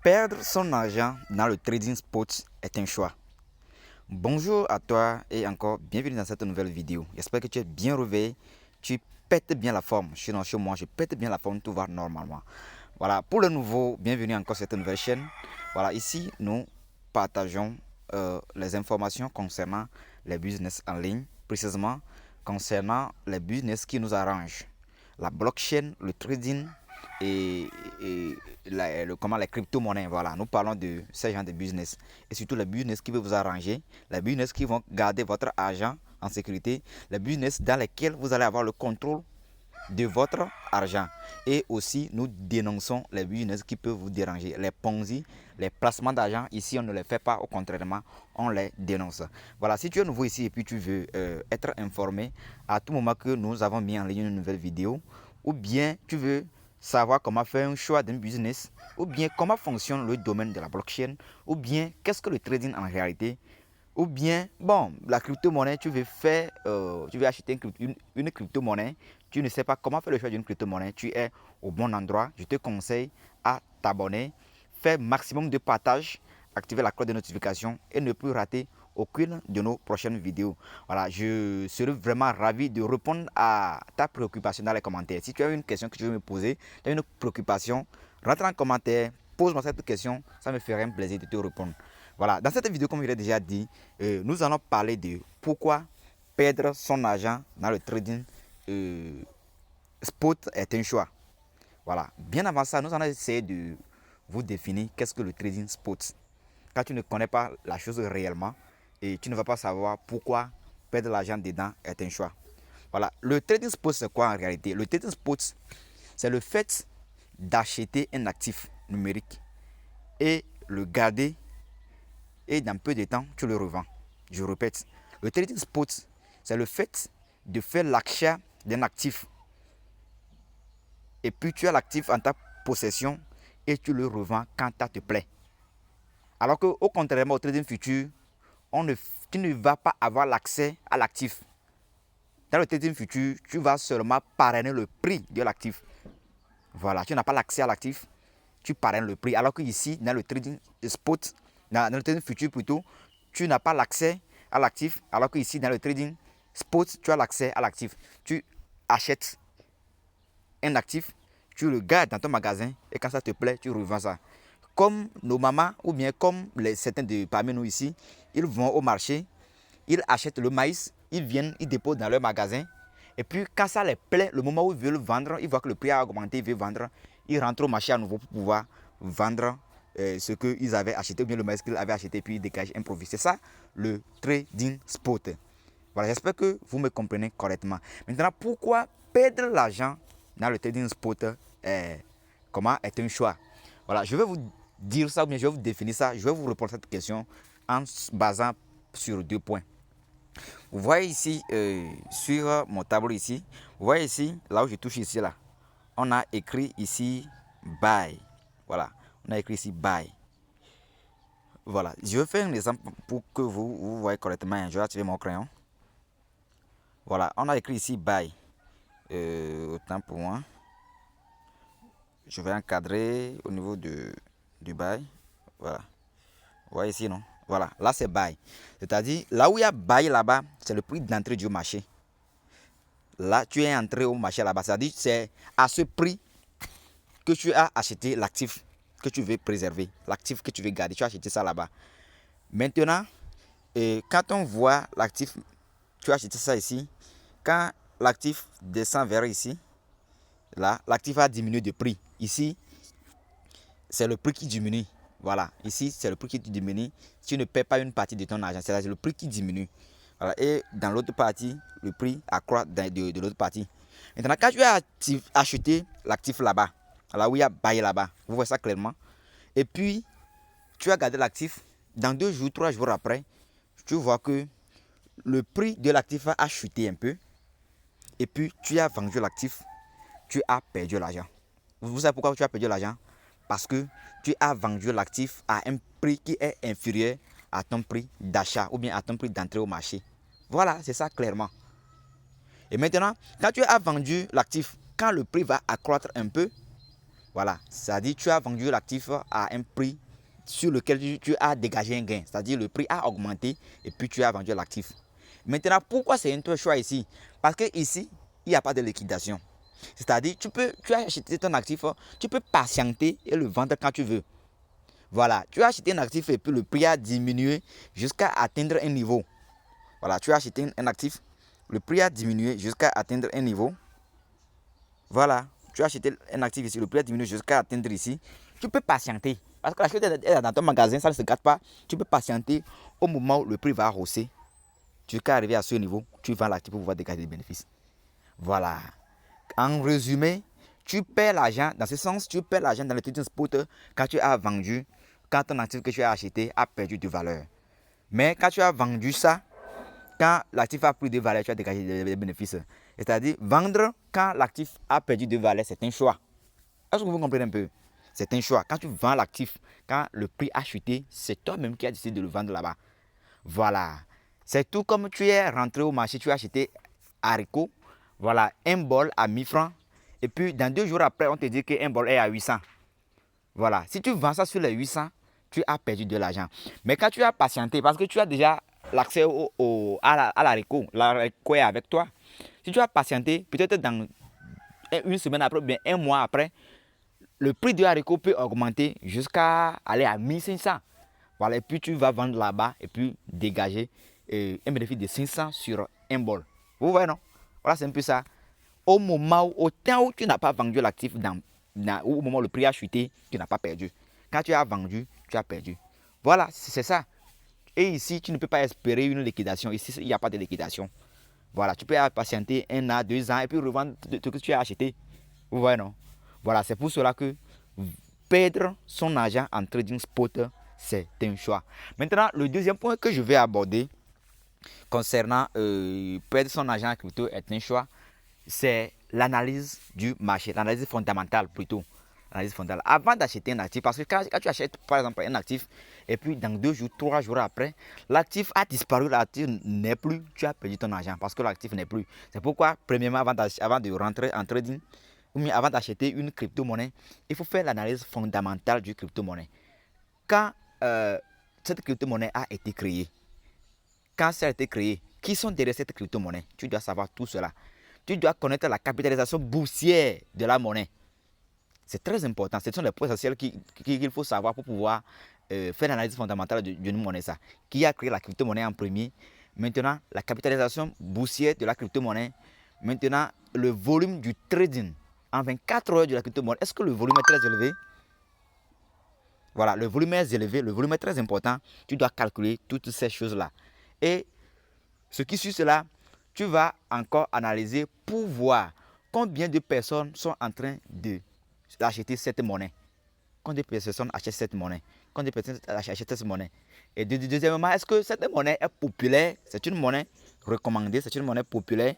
Perdre son argent dans le trading spot est un choix. Bonjour à toi et encore bienvenue dans cette nouvelle vidéo. J'espère que tu es bien réveillé, tu pètes bien la forme. Sinon, chez moi, je pète bien la forme, tout va normalement. Voilà, pour le nouveau, bienvenue encore sur cette nouvelle chaîne. Voilà, ici, nous partageons les informations concernant les business en ligne, précisément concernant les business qui nous arrangent. La blockchain, le trading et les crypto-monnaies. Voilà, nous parlons de ces genres de business. Et surtout les business qui vont vous arranger, les business qui vont garder votre argent en sécurité, les business dans lesquels vous allez avoir le contrôle de votre argent. Et aussi, nous dénonçons les business qui peuvent vous déranger. Les Ponzi, les placements d'argent, ici, on ne les fait pas. Au contraire, on les dénonce. Voilà, si tu es nouveau ici et puis tu veux être informé à tout moment que nous avons mis en ligne une nouvelle vidéo, ou bien tu veux savoir comment faire un choix d'un business, ou bien comment fonctionne le domaine de la blockchain, ou bien qu'est-ce que le trading en réalité, ou bien, bon, la crypto-monnaie, tu veux faire, tu veux acheter une crypto-monnaie, tu ne sais pas comment faire le choix d'une crypto-monnaie, tu es au bon endroit. Je te conseille à t'abonner, faire maximum de partage, activer la cloche de notification et ne plus rater aucune de nos prochaines vidéos. Voilà, je serai vraiment ravi de répondre à ta préoccupation dans les commentaires. Si tu as une question que tu veux me poser, tu as une préoccupation, rentre en commentaire, pose-moi cette question, ça me ferait un plaisir de te répondre. Voilà, dans cette vidéo, comme je l'ai déjà dit, nous allons parler de pourquoi perdre son argent dans le trading spot est un choix. Voilà, bien avant ça, nous allons essayer de vous définir qu'est-ce que le trading spot. Quand tu ne connais pas la chose réellement et tu ne vas pas savoir pourquoi perdre l'argent dedans est un choix. Voilà, le trading spot c'est quoi en réalité? Le trading spot, c'est le fait d'acheter un actif numérique et le garder et dans peu de temps, tu le revends. Je répète, le trading spot, c'est le fait de faire l'achat d'un actif et puis tu as l'actif en ta possession et tu le revends quand ça te plaît. Alors que, au contrairement au trading futur, tu ne vas pas avoir l'accès à l'actif. Dans le trading futur, tu vas seulement parrainer le prix de l'actif. Voilà, tu n'as pas l'accès à l'actif, tu parraines le prix. Alors que ici, dans le trading spot, dans le trading futur plutôt, tu n'as pas l'accès à l'actif. Alors que ici, dans le trading spot, tu as l'accès à l'actif. Tu achètes un actif, tu le gardes dans ton magasin et quand ça te plaît, tu revends ça. Comme nos mamans ou bien comme certains parmi nous ici, ils vont au marché, ils achètent le maïs, ils viennent, ils déposent dans leur magasin. Et puis quand ça les plaît, le moment où ils veulent vendre, ils voient que le prix a augmenté, ils veulent vendre, ils rentrent au marché à nouveau pour pouvoir vendre ce qu'ils avaient acheté, ou bien le maïs qu'ils avaient acheté, puis ils dégagent un profit. C'est ça le trading spot. Voilà, j'espère que vous me comprenez correctement. Maintenant, pourquoi perdre l'argent dans le trading spot est un choix? Voilà, je vais vous dire ça, ou bien je vais vous définir ça, je vais vous répondre à cette question en se basant sur 2 points. Vous voyez ici, sur mon tableau ici, vous voyez ici, là où je touche ici, là, on a écrit ici buy. Voilà, on a écrit ici buy. Voilà, je vais faire un exemple pour que vous voyez correctement. Je vais activer mon crayon. Voilà, on a écrit ici buy. Autant pour moi. Je vais encadrer au niveau du buy. Voilà. Vous voyez ici, non? Voilà, là c'est buy. C'est-à-dire, là où il y a buy là-bas, c'est le prix d'entrée du marché. Là, tu es entré au marché là-bas. C'est-à-dire, c'est à ce prix que tu as acheté l'actif que tu veux préserver, l'actif que tu veux garder. Tu as acheté ça là-bas. Maintenant, quand on voit l'actif, tu as acheté ça ici. Quand l'actif descend vers ici, là, l'actif a diminué de prix. Ici, c'est le prix qui diminue. Voilà, ici, c'est le prix qui diminue. Tu ne paies pas une partie de ton argent, c'est le prix qui diminue. Voilà. Et dans l'autre partie, le prix accroît de l'autre partie. Maintenant, quand tu as acheté l'actif là-bas, là où il y a bail là-bas, vous voyez ça clairement. Et puis, tu as gardé l'actif. Dans 2 jours, 3 jours après, tu vois que le prix de l'actif a chuté un peu. Et puis, tu as vendu l'actif, tu as perdu l'argent. Vous savez pourquoi tu as perdu l'argent? Parce que tu as vendu l'actif à un prix qui est inférieur à ton prix d'achat ou bien à ton prix d'entrée au marché. Voilà, c'est ça clairement. Et maintenant, quand tu as vendu l'actif, quand le prix va accroître un peu, Voilà, c'est-à-dire tu as vendu l'actif à un prix sur lequel tu as dégagé un gain. C'est-à-dire le prix a augmenté et puis tu as vendu l'actif. Maintenant, pourquoi c'est un choix ici? Parce que ici, il n'y a pas de liquidation. C'est-à-dire, tu as acheté ton actif, tu peux patienter et le vendre quand tu veux. Voilà, tu as acheté un actif et puis le prix a diminué jusqu'à atteindre un niveau. Voilà, tu as acheté un actif, le prix a diminué jusqu'à atteindre un niveau. Voilà, tu as acheté un actif ici, le prix a diminué jusqu'à atteindre ici. Tu peux patienter. Parce que l'actif est dans ton magasin, ça ne se gâte pas. Tu peux patienter au moment où le prix va hausser. Jusqu'à arriver à ce niveau, tu vends l'actif pour pouvoir dégager des bénéfices. Voilà. En résumé, tu perds l'argent, dans ce sens, tu perds l'argent dans le trading spot quand tu as vendu, quand ton actif que tu as acheté a perdu de valeur. Mais quand tu as vendu ça, quand l'actif a pris de valeur, tu as dégagé des bénéfices. C'est-à-dire, vendre quand l'actif a perdu de valeur, c'est un choix. Est-ce que vous comprenez un peu? C'est un choix. Quand tu vends l'actif, quand le prix a chuté, c'est toi-même qui as décidé de le vendre là-bas. Voilà. C'est tout comme tu es rentré au marché, tu as acheté haricots. Voilà, un bol à 1000 francs. Et puis, dans 2 jours après, on te dit qu'un bol est à 800. Voilà. Si tu vends ça sur les 800, tu as perdu de l'argent. Mais quand tu as patienté, parce que tu as déjà l'accès à l'haricot, l'haricot est avec toi. Si tu as patienté, peut-être dans une semaine après, bien un mois après, le prix du haricot peut augmenter jusqu'à aller à 1500. Voilà, et puis tu vas vendre là-bas et puis dégager un bénéfice de 500 sur un bol. Vous voyez, non? Voilà, c'est un peu ça. Au temps où tu n'as pas vendu l'actif, au moment où le prix a chuté, tu n'as pas perdu. Quand tu as vendu, tu as perdu. Voilà, c'est ça. Et ici, tu ne peux pas espérer une liquidation. Ici, il n'y a pas de liquidation. Voilà, tu peux patienter 1 an, 2 ans et puis revendre ce que tu as acheté. Vous voyez, non? Voilà, c'est pour cela que perdre son argent en trading spot, c'est un choix. Maintenant, le deuxième point que je vais aborder concernant perdre son argent en crypto est un choix, c'est l'analyse du marché, l'analyse fondamentale plutôt. L'analyse fondamentale. Avant d'acheter un actif, parce que quand tu achètes par exemple un actif, et puis dans 2 jours, 3 jours après, l'actif a disparu, l'actif n'est plus, tu as perdu ton argent parce que l'actif n'est plus. C'est pourquoi, premièrement, avant de rentrer en trading, ou bien avant d'acheter une crypto-monnaie, il faut faire l'analyse fondamentale du crypto-monnaie. Quand cette crypto-monnaie a été créée, quand ça a été créé, qui sont derrière cette crypto-monnaie? Tu dois savoir tout cela. Tu dois connaître la capitalisation boursière de la monnaie. C'est très important. Ce sont les points essentiels qu'il faut savoir pour pouvoir faire l'analyse fondamentale d'une monnaie. Ça. Qui a créé la crypto-monnaie en premier? Maintenant, la capitalisation boursière de la crypto-monnaie. Maintenant, le volume du trading en 24 heures de la crypto-monnaie. Est-ce que le volume est très élevé? Voilà, le volume est élevé, le volume est très important. Tu dois calculer toutes ces choses-là. Et ce qui suit cela, tu vas encore analyser pour voir combien de personnes sont en train d'acheter cette monnaie. Combien de personnes achètent cette monnaie? Combien de personnes achètent cette monnaie? Et deuxièmement, est-ce que cette monnaie est populaire? C'est une monnaie recommandée, c'est une monnaie populaire.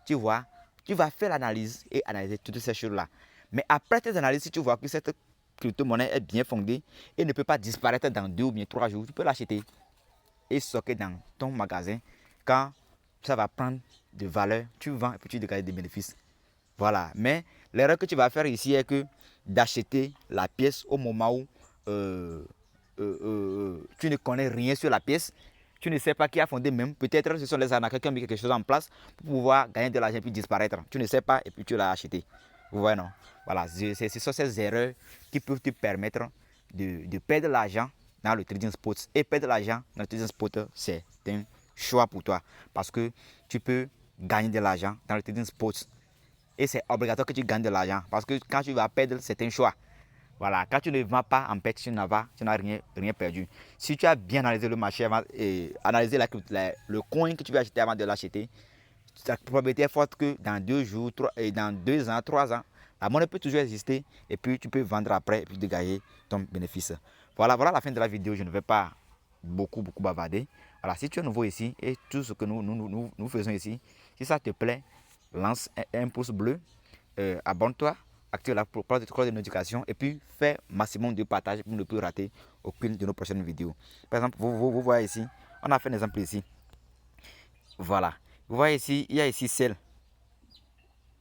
Tu vois, tu vas faire l'analyse et analyser toutes ces choses-là. Mais après tes analyses, si tu vois que cette crypto-monnaie est bien fondée et ne peut pas disparaître dans 2 ou bien 3 jours, tu peux l'acheter et stocker dans ton magasin. Quand ça va prendre de valeur, tu vends et puis tu dégages des bénéfices. Voilà. Mais l'erreur que tu vas faire ici est que d'acheter la pièce au moment où tu ne connais rien sur la pièce. Tu ne sais pas qui a fondé même. Peut-être ce sont les arnaqueurs qui ont mis quelque chose en place pour pouvoir gagner de l'argent et puis disparaître. Tu ne sais pas et puis tu l'as acheté. Vous voyez, non? Voilà. Ce sont ces erreurs qui peuvent te permettre de perdre l'argent dans le trading spot. Et perdre l'argent dans le trading spot, c'est un choix pour toi. Parce que tu peux gagner de l'argent dans le trading spot. Et c'est obligatoire que tu gagnes de l'argent. Parce que quand tu vas perdre, c'est un choix. Voilà, quand tu ne vends pas en perte, tu n'as rien perdu. Si tu as bien analysé le marché avant, et analysé le coin que tu vas acheter avant de l'acheter, la probabilité est forte que dans 2 jours, et dans 2 ans, 3 ans, la monnaie peut toujours exister et puis tu peux vendre après et puis dégager ton bénéfice. Voilà la fin de la vidéo. Je ne vais pas beaucoup bavarder. Voilà, si tu es nouveau ici et tout ce que nous faisons ici, si ça te plaît, lance un pouce bleu, abonne-toi, active la cloche de notification et puis fais maximum de partage pour ne plus rater aucune de nos prochaines vidéos. Par exemple, vous voyez ici, on a fait un exemple ici. Voilà, vous voyez ici, il y a ici celle.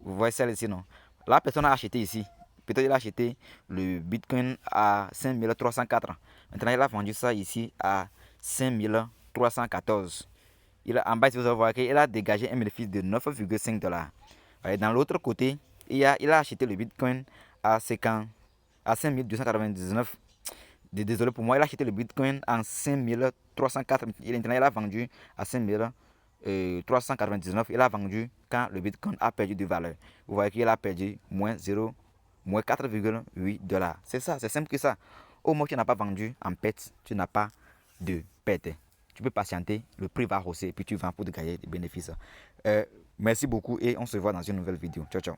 Vous voyez celle ici, non? La personne a acheté ici. Peut-être il a acheté le Bitcoin à 5304. Maintenant, il a vendu ça ici à 5314. En bas, vous allez voir qu'il a dégagé un bénéfice de 9,5 $. Dans l'autre côté, il a acheté le Bitcoin à 5299. Désolé pour moi, il a acheté le Bitcoin en 5304. Maintenant, il a vendu à 5399. Il a vendu quand le Bitcoin a perdu de valeur. Vous voyez qu'il a perdu moins 4,8 $. C'est ça, c'est simple que ça. Au moins, tu n'as pas vendu en perte, tu n'as pas de perte. Tu peux patienter, le prix va hausser, puis tu vends pour te gagner des bénéfices. Merci beaucoup et on se voit dans une nouvelle vidéo. Ciao, ciao.